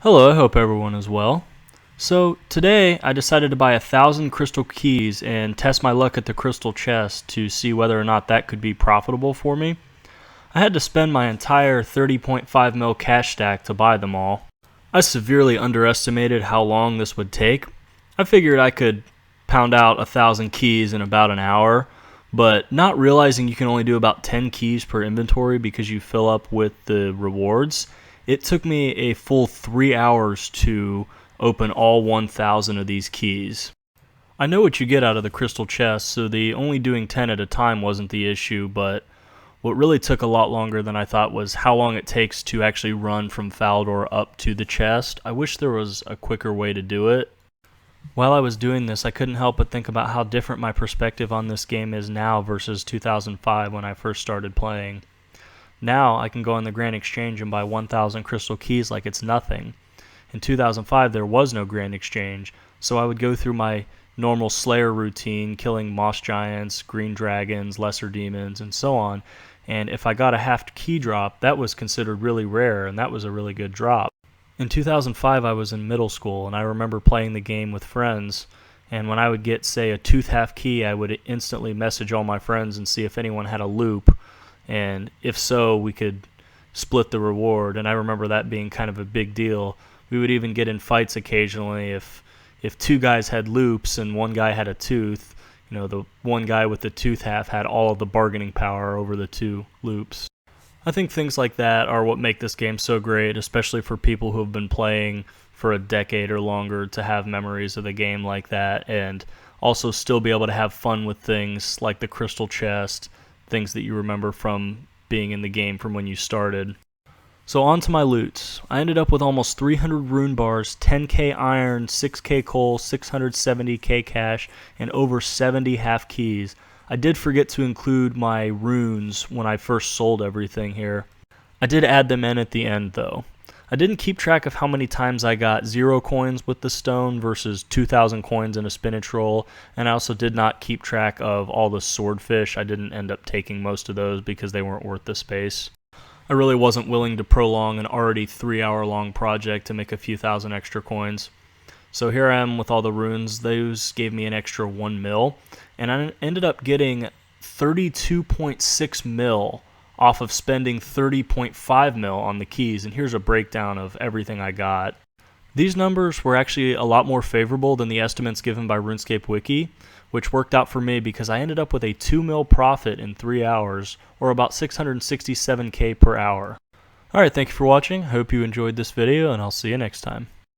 Hello, I hope everyone is well. So today I decided to buy 1,000 crystal keys and test my luck at the crystal chest to see whether or not that could be profitable for me. I had to spend my entire 30.5 mil cash stack to buy them all. I severely underestimated how long this would take. I figured I could pound out 1,000 keys in about an hour, but not realizing you can only do about 10 keys per inventory because you fill up with the rewards. It took me a full 3 hours to open all 1,000 of these keys. I know what you get out of the crystal chest, so the only doing 10 at a time wasn't the issue, but what really took a lot longer than I thought was how long it takes to actually run from Faldor up to the chest. I wish there was a quicker way to do it. While I was doing this, I couldn't help but think about how different my perspective on this game is now versus 2005 when I first started playing. Now I can go on the Grand Exchange and buy 1,000 crystal keys like it's nothing. In 2005 there was no Grand Exchange, so I would go through my normal Slayer routine, killing moss giants, green dragons, lesser demons, and so on, and if I got a half key drop, that was considered really rare, and that was a really good drop. In 2005 I was in middle school, and I remember playing the game with friends, and when I would get, say, a tooth half key, I would instantly message all my friends and see if anyone had a loop, and if so, we could split the reward, and I remember that being kind of a big deal. We would even get in fights occasionally if two guys had loops and one guy had a tooth. You know, the one guy with the tooth half had all of the bargaining power over the two loops. I think things like that are what make this game so great, especially for people who have been playing for a decade or longer, to have memories of the game like that and also still be able to have fun with things like the crystal chest, things that you remember from being in the game from when you started. So on to my loots. I ended up with almost 300 rune bars, 10k iron, 6k coal, 670k cash, and over 70 half keys. I did forget to include my runes when I first sold everything here. I did add them in at the end though. I didn't keep track of how many times I got 0 coins with the stone versus 2,000 coins in a spinach roll, and I also did not keep track of all the swordfish. I didn't end up taking most of those because they weren't worth the space. I really wasn't willing to prolong an already 3-hour long project to make a few thousand extra coins. So here I am with all the runes. Those gave me an extra 1 mil, and I ended up getting 32.6 mil off of spending 30.5 mil on the keys, and here's a breakdown of everything I got. These numbers were actually a lot more favorable than the estimates given by RuneScape Wiki, which worked out for me because I ended up with a 2 mil profit in 3 hours, or about 667k per hour. Alright, thank you for watching. I hope you enjoyed this video, and I'll see you next time.